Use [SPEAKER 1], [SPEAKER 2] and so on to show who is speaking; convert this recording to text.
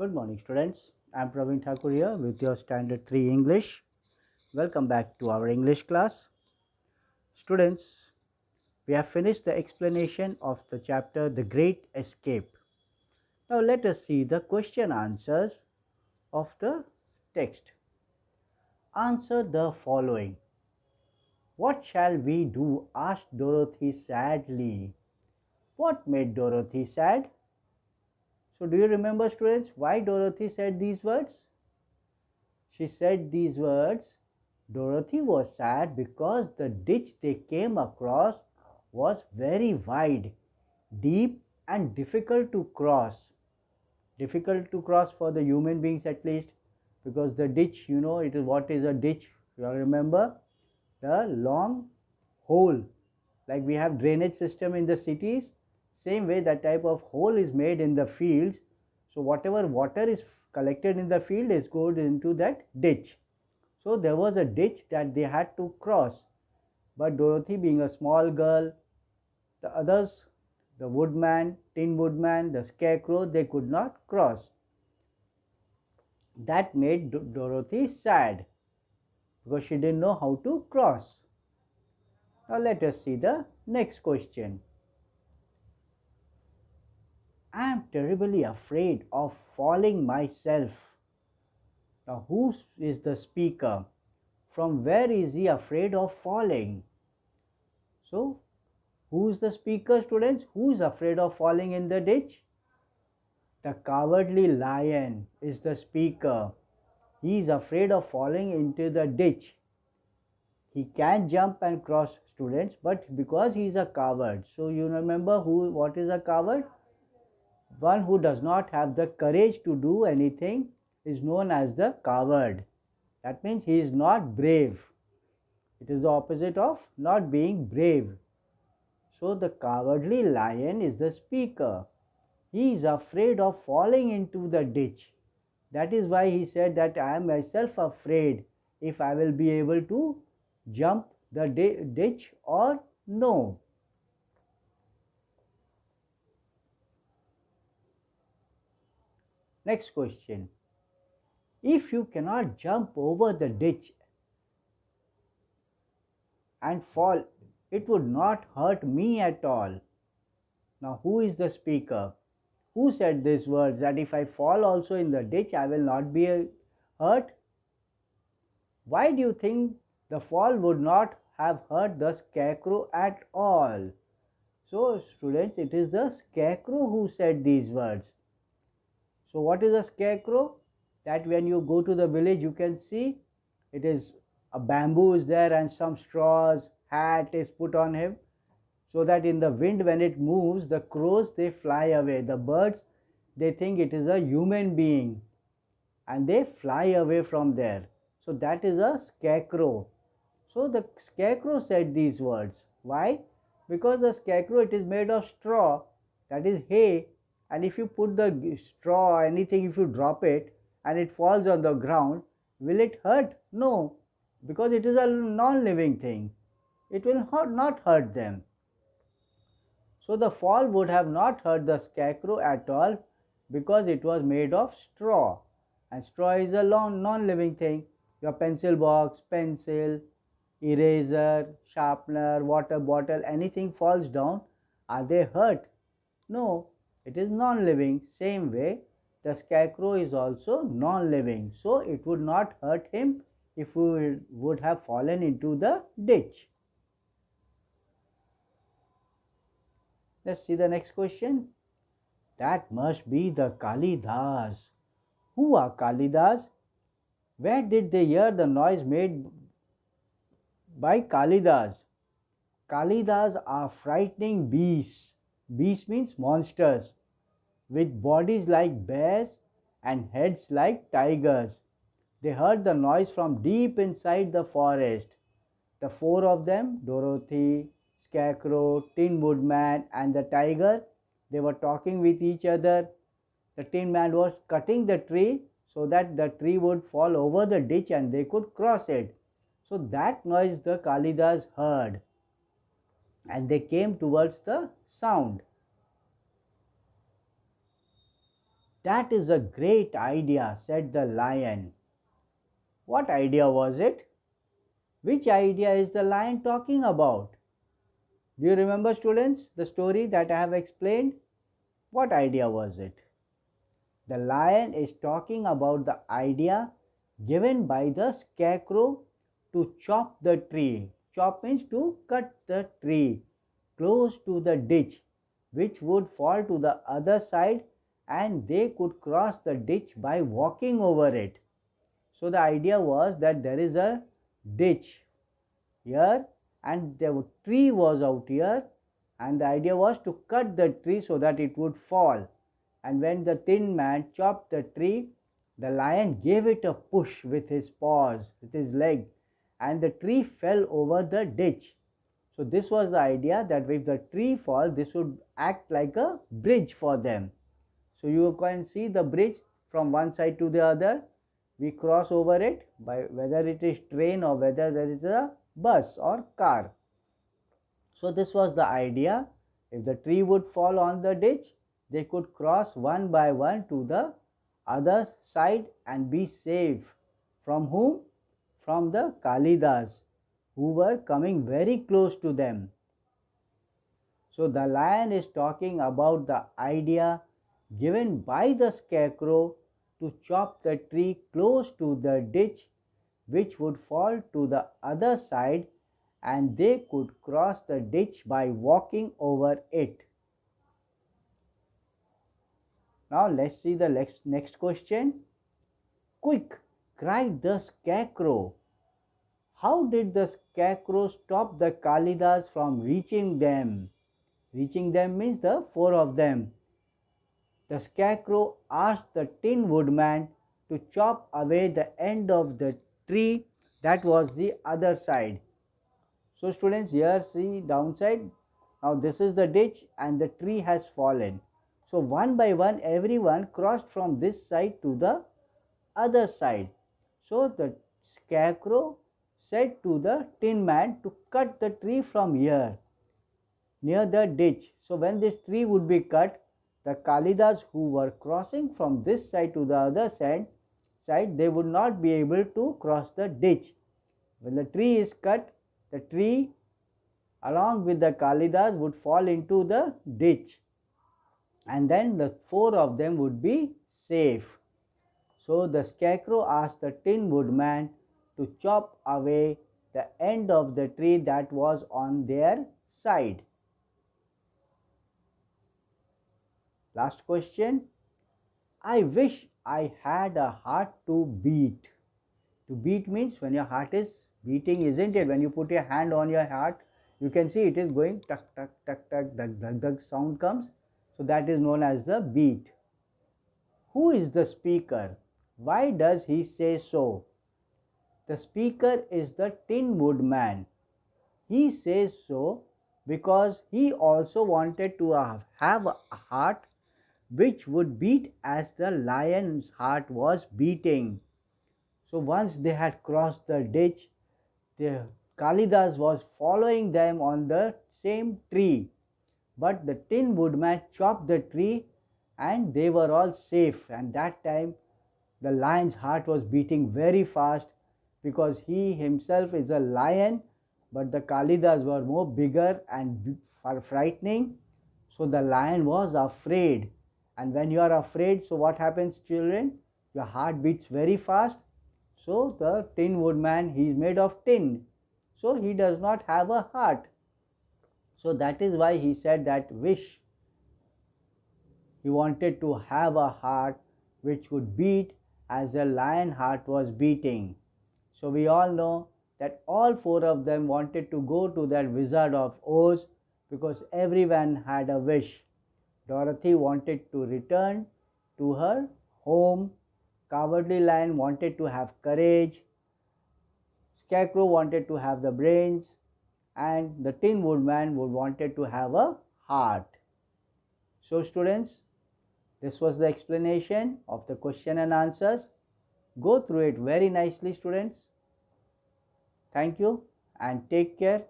[SPEAKER 1] Good morning, students. I am Praveen Thakur here with your Standard 3 English. Welcome back to our English class. Students, we have finished the explanation of the chapter The Great Escape. Now let us see the question answers of the text. Answer the following. What shall we do? Asked Dorothy sadly. What made Dorothy sad? So do you remember, students, why Dorothy said these words? She said these words. Dorothy was sad because the ditch they came across was very wide, deep, and difficult to cross. Difficult to cross for the human beings at least, because the ditch, it is what is a ditch? You remember the long hole, like we have drainage system in the cities. Same way, that type of hole is made in the fields. So whatever water is collected in the field is goes into that ditch. So there was a ditch that they had to cross. But Dorothy, being a small girl, the others, the woodman, tin woodman, the scarecrow, they could not cross. That made Dorothy sad because she didn't know how to cross. Now let us see the next question. I am terribly afraid of falling myself. Now who is the speaker? From where is he afraid of falling? So who is the speaker, students? Who is afraid of falling in the ditch? The cowardly lion is the speaker. He is afraid of falling into the ditch. He can jump and cross, students, but because he is a coward. So you remember what is a coward? One who does not have the courage to do anything is known as the coward. That means he is not brave. It is the opposite of not being brave. So the cowardly lion is the speaker. He is afraid of falling into the ditch. That is why he said that I am myself afraid if I will be able to jump the ditch or no. Next question. If you cannot jump over the ditch and fall, it would not hurt me at all. Now who is the speaker? Who said these words that if I fall also in the ditch, I will not be hurt? Why do you think the fall would not have hurt the scarecrow at all? So students, it is the scarecrow who said these words. So what is a scarecrow? That when you go to the village, you can see it is a bamboo is there and some straws, hat is put on him, so that in the wind when it moves, the crows they fly away. The birds, they think it is a human being and they fly away from there. So that is a scarecrow. So the scarecrow said these words. Why? Because the scarecrow, it is made of straw, that is hay, and if you put the straw or anything, if you drop it and it falls on the ground, will it hurt? No, because it is a non-living thing. It will not hurt them. So the fall would have not hurt the scarecrow at all because it was made of straw, and straw is a non-living thing. Your pencil box, pencil, eraser, sharpener, water bottle, anything falls down, are they hurt? No, it is non-living. Same way, the scarecrow is also non-living, so it would not hurt him if he would have fallen into the ditch. Let's see the next question. That must be the Kalidas. Who are Kalidas? Where did they hear the noise made by Kalidas? Kalidas are frightening beasts. Beasts means monsters with bodies like bears and heads like tigers. They heard the noise from deep inside the forest. The four of them, Dorothy, Scarecrow, Tin Woodman, and the tiger, they were talking with each other. The Tin Man was cutting the tree so that the tree would fall over the ditch and they could cross it. So that noise the Kalidas heard and they came towards the sound. That is a great idea, said the lion. What idea was it? Which idea is the lion talking about? Do you remember, students, the story that I have explained? What idea was it? The lion is talking about the idea given by the scarecrow to chop the tree. Chop means to cut the tree close to the ditch, which would fall to the other side and they could cross the ditch by walking over it. So the idea was that there is a ditch here and the tree was out here, and the idea was to cut the tree so that it would fall. And when the Tin Man chopped the tree, the lion gave it a push with his paws, with his leg, and the tree fell over the ditch. So this was the idea, that if the tree falls, this would act like a bridge for them. So you can see the bridge from one side to the other. We cross over it by whether it is train or whether there is a bus or car. So this was the idea. If the tree would fall on the ditch, they could cross one by one to the other side and be safe. From whom? From the Kalidas, who were coming very close to them. So the lion is talking about the idea given by the scarecrow to chop the tree close to the ditch, which would fall to the other side and they could cross the ditch by walking over it. Now let's see the next question. Quick, cried the scarecrow. How did the scarecrow stop the Kalidas from reaching them? Reaching them means the four of them. The scarecrow asked the Tin Woodman to chop away the end of the tree that was the other side. So students, here see downside. Now this is the ditch and the tree has fallen. So one by one everyone crossed from this side to the other side. So the scarecrow said to the Tin Man to cut the tree from here near the ditch. So when this tree would be cut, the Kalidas who were crossing from this side to the other side, they would not be able to cross the ditch. When the tree is cut, the tree along with the Kalidas would fall into the ditch, and then the four of them would be safe. So the scarecrow asked the Tin Woodman to chop away the end of the tree that was on their side. Last question. I wish I had a heart to beat. To beat means when your heart is beating, isn't it? When you put your hand on your heart, you can see it is going tuck, tuck, tuck, tuck, dug, dug, dug sound comes. So that is known as the beat. Who is the speaker? Why does he say so? The speaker is the Tin Woodman. He says so because he also wanted to have a heart which would beat as the lion's heart was beating. So once they had crossed the ditch, the Kalidas was following them on the same tree. But the Tin Woodman chopped the tree and they were all safe. And that time the lion's heart was beating very fast because he himself is a lion, but the Kalidas were more bigger and frightening. So the lion was afraid. And when you are afraid, so what happens, children? Your heart beats very fast. So the Tin Woodman, he is made of tin. So he does not have a heart. So that is why he said that wish. He wanted to have a heart which would beat as a lion heart was beating. So we all know that all four of them wanted to go to that Wizard of Oz because everyone had a wish. Dorothy wanted to return to her home. Cowardly Lion wanted to have courage. Scarecrow wanted to have the brains. And the Tin Woodman wanted to have a heart. So students, this was the explanation of the question and answers. Go through it very nicely, students. Thank you and take care.